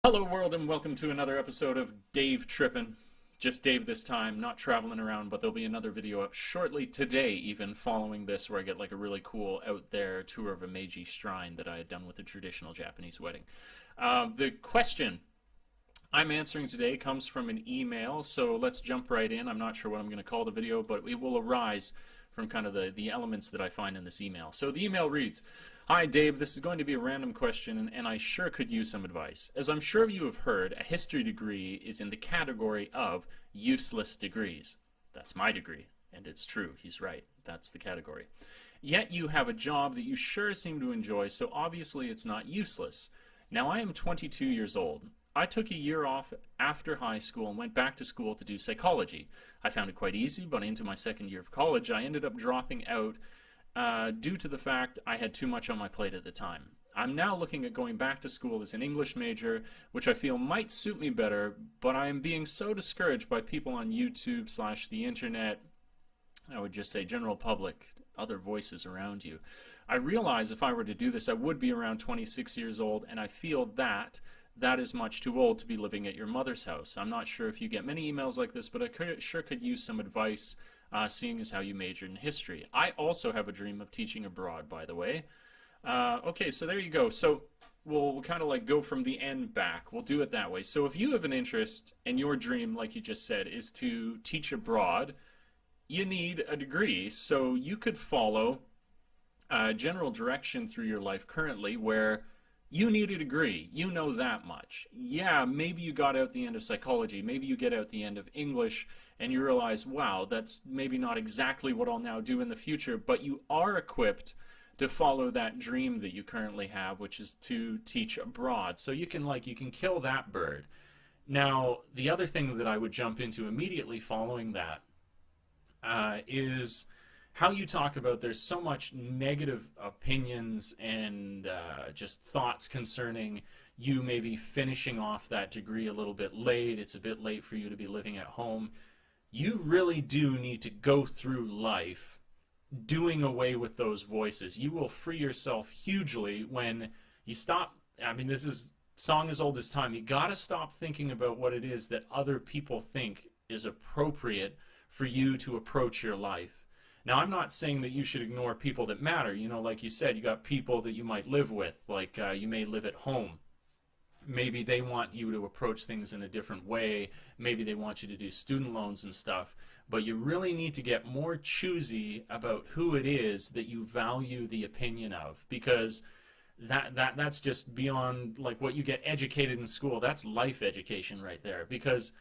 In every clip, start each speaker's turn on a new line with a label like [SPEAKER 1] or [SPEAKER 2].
[SPEAKER 1] Hello world and welcome to another episode of Dave Trippin'. Just Dave this time, not traveling around, but there'll be another video up shortly today even following this where I get like a really cool out there tour of a Meiji shrine that I had done with a traditional Japanese wedding. The question I'm answering today comes from an email, so let's jump right in. I'm not sure what I'm going to call the video, but it will arise from kind of the elements that I find in this email. So the email reads, "Hi Dave, this is going to be a random question and I sure could use some advice. As I'm sure you have heard, a history degree is in the category of useless degrees." That's my degree, and it's true, he's right, that's the category. "Yet you have a job that you sure seem to enjoy, so obviously it's not useless. Now I am 22 years old. I took a year off after high school and went back to school to do psychology. I found it quite easy, but into my second year of college I ended up dropping out due to the fact I had too much on my plate at the time. I'm now looking at going back to school as an English major, which I feel might suit me better, but I am being so discouraged by people on YouTube / the internet, I would just say general public, other voices around you. I realize if I were to do this I would be around 26 years old, and I feel that is much too old to be living at your mother's house. I'm not sure if you get many emails like this, but I sure could use some advice, seeing as how you majored in history. I also have a dream of teaching abroad, by the way." Okay, so there you go. So we'll kind of like go from the end back. We'll do it that way. So if you have an interest and your dream, like you just said, is to teach abroad, you need a degree. So you could follow a general direction through your life currently where you need a degree. You know that much. Yeah, maybe you got out the end of psychology. Maybe you get out the end of English and you realize, wow, that's maybe not exactly what I'll now do in the future, but you are equipped to follow that dream that you currently have, which is to teach abroad. So you can kill that bird. Now, the other thing that I would jump into immediately following that is how you talk about there's so much negative opinions and just thoughts concerning you maybe finishing off that degree a little bit late. It's a bit late for you to be living at home. You really do need to go through life doing away with those voices. You will free yourself hugely when you stop. I mean, this is song as old as time. You got to stop thinking about what it is that other people think is appropriate for you to approach your life. Now, I'm not saying that you should ignore people that matter. You know, like you said, you got people that you might live with, like you may live at home. Maybe they want you to approach things in a different way. Maybe they want you to do student loans and stuff. But you really need to get more choosy about who it is that you value the opinion of, because that's just beyond like what you get educated in school. That's life education right there, because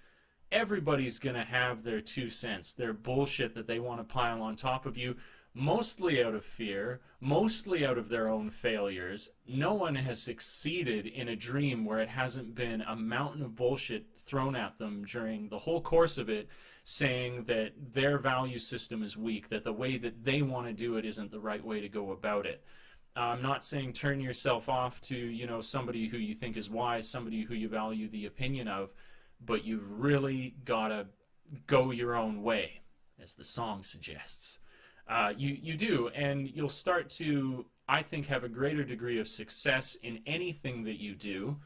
[SPEAKER 1] everybody's going to have their 2 cents, their bullshit that they want to pile on top of you, mostly out of fear, mostly out of their own failures. No one has succeeded in a dream where it hasn't been a mountain of bullshit thrown at them during the whole course of it, saying that their value system is weak, that the way that they want to do it isn't the right way to go about it. I'm not saying turn yourself off to, you know, somebody who you think is wise, somebody who you value the opinion of, but you've really got to go your own way, as the song suggests. You do, and you'll start to, I think, have a greater degree of success in anything that you do,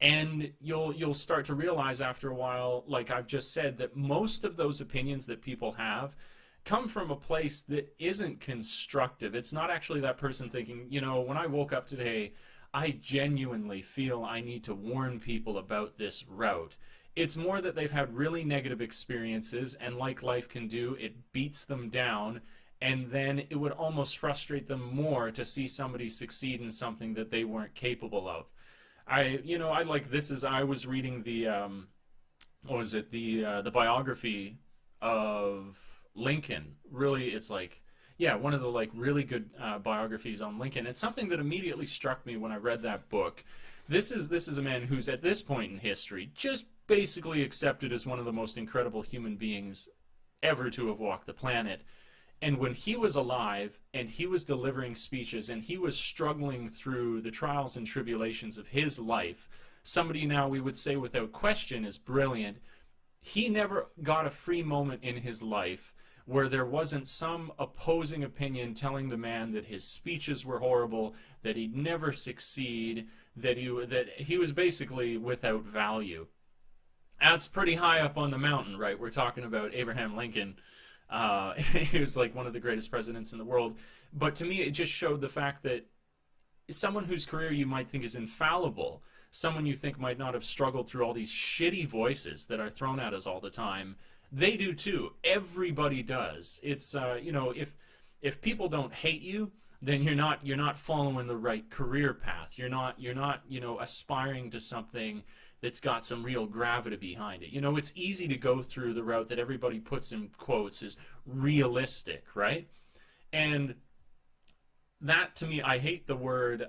[SPEAKER 1] and you'll start to realize after a while, like I've just said, that most of those opinions that people have come from a place that isn't constructive. It's not actually that person thinking, you know, when I woke up today, I genuinely feel I need to warn people about this route. It's more that they've had really negative experiences, and like life can do, it beats them down, and then it would almost frustrate them more to see somebody succeed in something that they weren't capable of. I was reading the the biography of Lincoln. Really, it's like, yeah, one of the like really good biographies on Lincoln. It's something that immediately struck me when I read that book. This is a man who's at this point in history just basically accepted as one of the most incredible human beings ever to have walked the planet. And when he was alive and he was delivering speeches and he was struggling through the trials and tribulations of his life, somebody now we would say without question is brilliant. He never got a free moment in his life where there wasn't some opposing opinion telling the man that his speeches were horrible, that he'd never succeed, that he was basically without value. That's pretty high up on the mountain, right? We're talking about Abraham Lincoln. He was like one of the greatest presidents in the world. But to me, it just showed the fact that someone whose career you might think is infallible, someone you think might not have struggled through all these shitty voices that are thrown at us all the time, they do too. Everybody does. It's if people don't hate you, then you're not following the right career path. You're not aspiring to something that's got some real gravity behind it. It's easy to go through the route that everybody puts in quotes is realistic, right? And that, to me, I hate the word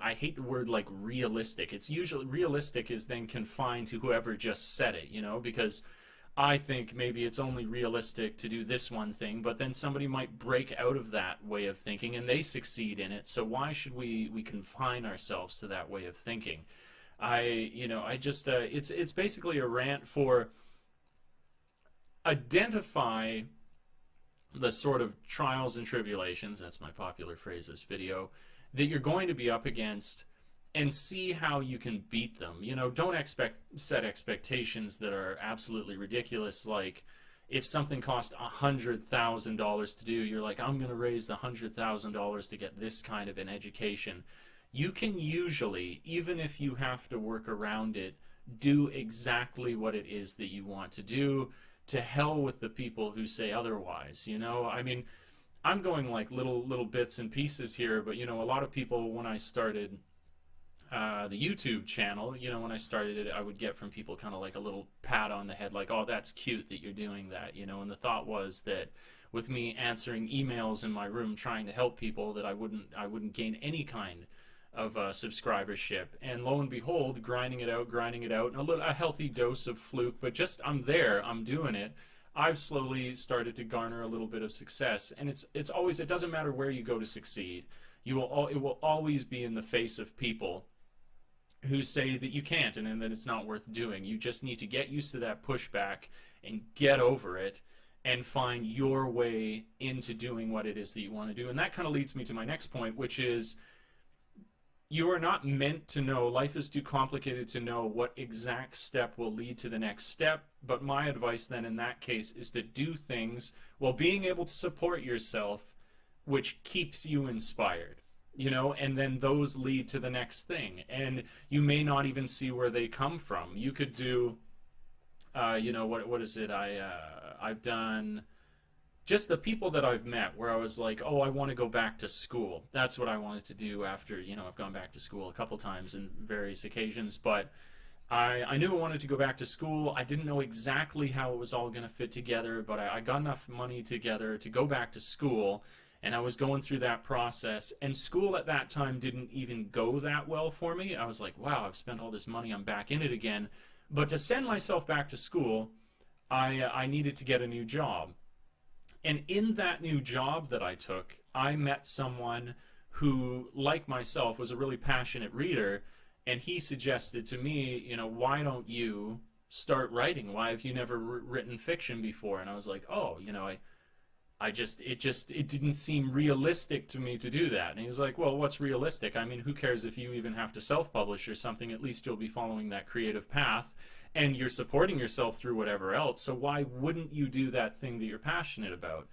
[SPEAKER 1] like realistic. It's usually realistic is then confined to whoever just said it, because I think maybe it's only realistic to do this one thing, but then somebody might break out of that way of thinking and they succeed in it. So why should we confine ourselves to that way of thinking? It's basically a rant for identify the sort of trials and tribulations, that's my popular phrase this video, that you're going to be up against, and see how you can beat them. Don't set expectations that are absolutely ridiculous, like if something costs $100,000 to do, you're like, I'm going to raise the $100,000 to get this kind of an education. You can usually, even if you have to work around it, do exactly what it is that you want to do. To hell with the people who say otherwise. I mean, I'm going like little bits and pieces here, but a lot of people, when I started the YouTube channel, when I started it, I would get from people kind of like a little pat on the head, like, oh, that's cute that you're doing that, and the thought was that with me answering emails in my room trying to help people, that I wouldn't gain any kind of subscribership. And lo and behold, grinding it out, and a healthy dose of fluke, but just I'm there, I'm doing it. I've slowly started to garner a little bit of success, and it's always, it doesn't matter where you go to succeed. It will always be in the face of people who say that you can't and that it's not worth doing. You just need to get used to that pushback and get over it and find your way into doing what it is that you want to do. And that kind of leads me to my next point, which is, you are not meant to know, life is too complicated to know what exact step will lead to the next step, but my advice then in that case is to do things while being able to support yourself, which keeps you inspired, and then those lead to the next thing. And you may not even see where they come from. You could do, what is it, I've done... Just the people that I've met where I was like, oh, I want to go back to school. That's what I wanted to do after, I've gone back to school a couple times in various occasions, but I knew I wanted to go back to school. I didn't know exactly how it was all going to fit together, but I got enough money together to go back to school, and I was going through that process, and school at that time didn't even go that well for me. I was like, wow, I've spent all this money, I'm back in it again. But to send myself back to school, I needed to get a new job. And in that new job that I took, I met someone who, like myself, was a really passionate reader, and he suggested to me, why don't you start writing? Why have you never written fiction before? And I was like, oh, it didn't seem realistic to me to do that. And he was like, well, what's realistic? I mean, who cares if you even have to self-publish or something? At least you'll be following that creative path, and you're supporting yourself through whatever else, so why wouldn't you do that thing that you're passionate about?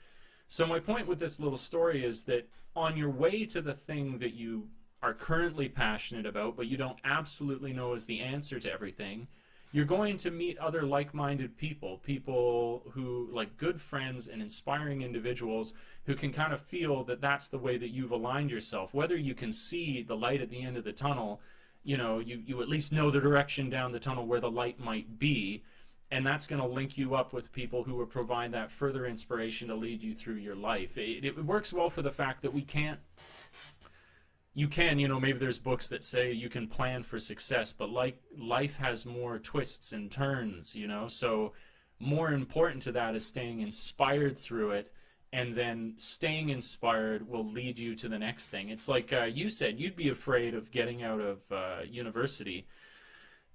[SPEAKER 1] So my point with this little story is that on your way to the thing that you are currently passionate about, but you don't absolutely know is the answer to everything, you're going to meet other like-minded people who, like good friends and inspiring individuals who can kind of feel that that's the way that you've aligned yourself. Whether you can see the light at the end of the tunnel, you at least know the direction down the tunnel where the light might be, and that's going to link you up with people who will provide that further inspiration to lead you through your life. It works well for the fact that maybe there's books that say you can plan for success, but life has more twists and turns, so more important to that is staying inspired through it, and then staying inspired will lead you to the next thing. It's like you said, you'd be afraid of getting out of university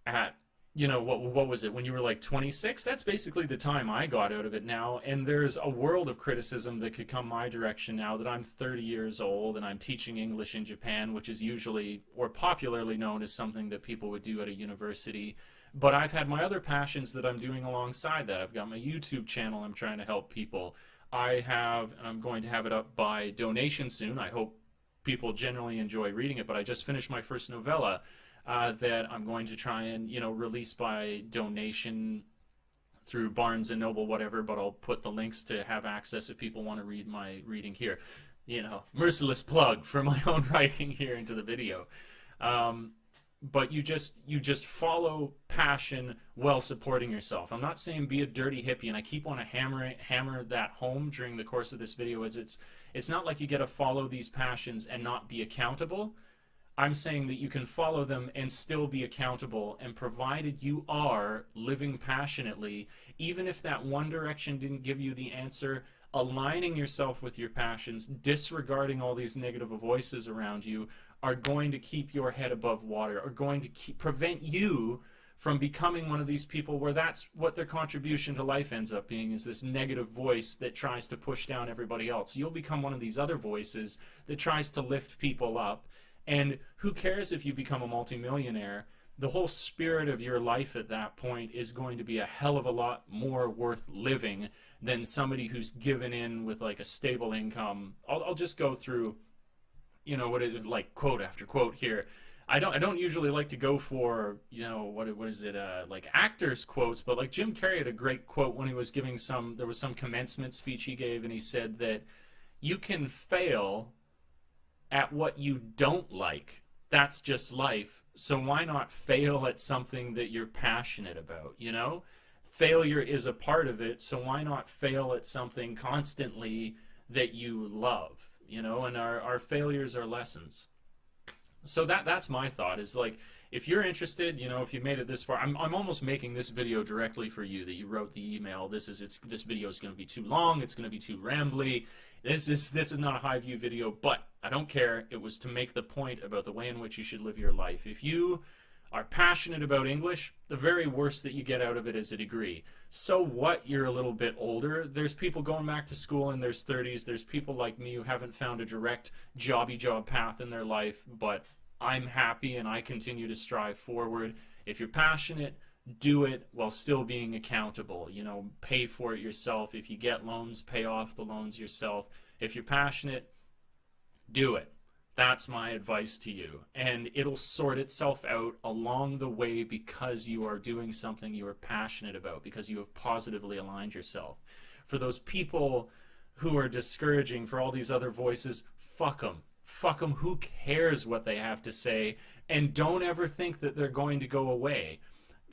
[SPEAKER 1] at you know, what was it, when you were like 26? That's basically the time I got out of it now. And there's a world of criticism that could come my direction now that I'm 30 years old and I'm teaching English in Japan, which is usually or popularly known as something that people would do at a university. But I've had my other passions that I'm doing alongside that. I've got my YouTube channel. I'm trying to help people. I have, and I'm going to have it up by donation soon. I hope people generally enjoy reading it. But I just finished my first novella that I'm going to try and, you know, release by donation through Barnes and Noble, whatever, but I'll put the links to have access if people want to read my reading here. You know, merciless plug for my own writing here into the video. But you just follow passion while supporting yourself. I'm not saying be a dirty hippie, and I keep on to hammer that home during the course of this video. It's not like you get to follow these passions and not be accountable. I'm saying that you can follow them and still be accountable, and provided you are living passionately, even if that one direction didn't give you the answer, aligning yourself with your passions, disregarding all these negative voices around you, are going to keep your head above water, are going to prevent you from becoming one of these people where that's what their contribution to life ends up being, is this negative voice that tries to push down everybody else. You'll become one of these other voices that tries to lift people up. And who cares if you become a multimillionaire? The whole spirit of your life at that point is going to be a hell of a lot more worth living than somebody who's given in with like a stable income. I'll just go through, you know, what it is, like quote after quote here. I don't usually like to go for, you know, what is it, like actors quotes, but like Jim Carrey had a great quote when he was giving there was some commencement speech he gave, and he said that you can fail at what you don't like. That's just life. So why not fail at something that you're passionate about, you know? Failure is a part of it, so why not fail at something constantly that you love, you know? And our failures are lessons. So that's my thought, is like, if you're interested, you know, if you made it this far, I'm almost making this video directly for you, that you wrote the email. This video is going to be too long, it's going to be too rambly. This is not a high view video, but I don't care. It was to make the point about the way in which you should live your life. If you are passionate about English, the very worst that you get out of it is a degree. So what, you're a little bit older. There's people going back to school in their 30s. There's people like me who haven't found a direct job path in their life, but I'm happy and I continue to strive forward. If you're passionate, do it while still being accountable. You know, pay for it yourself. If you get loans, pay off the loans yourself. If you're passionate, do it. That's my advice to you. And it'll sort itself out along the way, because you are doing something you are passionate about, because you have positively aligned yourself. For those people who are discouraging, for all these other voices, fuck them. Fuck them. Who cares what they have to say? And don't ever think that they're going to go away.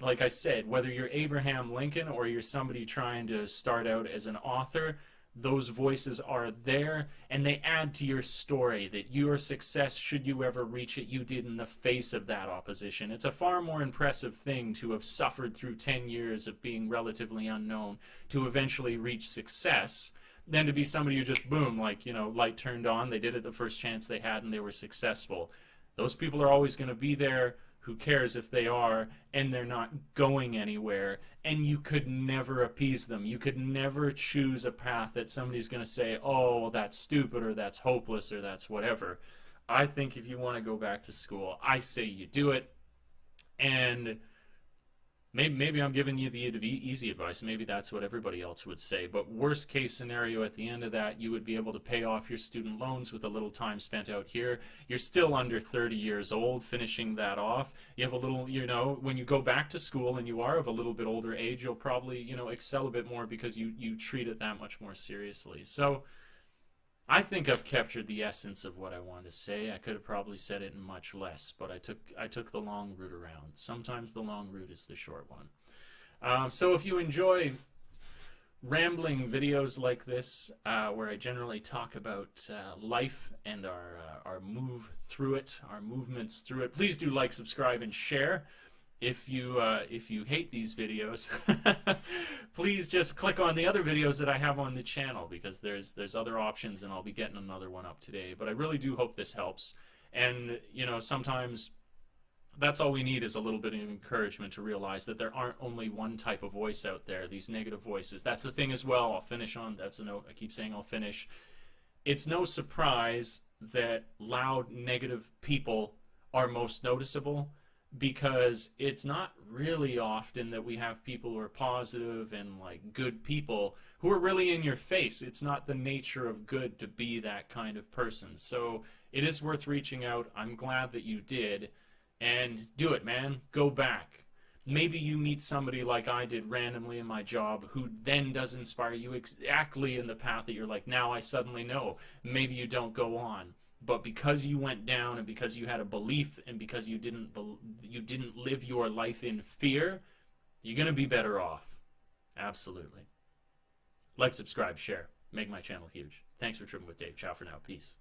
[SPEAKER 1] Like I said, whether you're Abraham Lincoln or you're somebody trying to start out as an author, those voices are there, and they add to your story that your success, should you ever reach it, you did in the face of that opposition. It's a far more impressive thing to have suffered through 10 years of being relatively unknown to eventually reach success than to be somebody who just, boom, like, you know, light turned on, they did it the first chance they had and they were successful. Those people are always going to be there. Who cares if they are, and they're not going anywhere, and you could never appease them. You could never choose a path that somebody's going to say, oh, well, that's stupid, or that's hopeless, or that's whatever. I think if you want to go back to school, I say you do it. And maybe I'm giving you the easy advice. Maybe that's what everybody else would say. But worst case scenario, at the end of that, you would be able to pay off your student loans with a little time spent out here. You're still under 30 years old, finishing that off. You have a little, you know, when you go back to school and you are of a little bit older age, you'll probably, you know, excel a bit more because you treat it that much more seriously. So I think I've captured the essence of what I wanted to say. I could have probably said it in much less, but I took the long route around. Sometimes the long route is the short one. So if you enjoy rambling videos like this, where I generally talk about life and our move through it, our movements through it, please do like, subscribe, and share. If you hate these videos, please just click on the other videos that I have on the channel, because there's other options, and I'll be getting another one up today. But I really do hope this helps. And you know, sometimes That's all we need, is a little bit of encouragement to realize that there aren't only one type of voice out there, these negative voices. That's the thing as well. I'll finish on, that's a note I keep saying I'll finish. It's no surprise that loud negative people are most noticeable, because it's not really often that we have people who are positive and like good people who are really in your face. It's not the nature of good to be that kind of person. So it is worth reaching out. I'm glad that you did. And do it, man. Go back. Maybe you meet somebody like I did randomly in my job who then does inspire you exactly in the path that you're like, now I suddenly know. Maybe you don't go on. But because you went down, and because you had a belief, and because you didn't live your life in fear, you're going to be better off. Absolutely. Like, subscribe, share. Make my channel huge. Thanks for tripping with Dave. Ciao for now. Peace.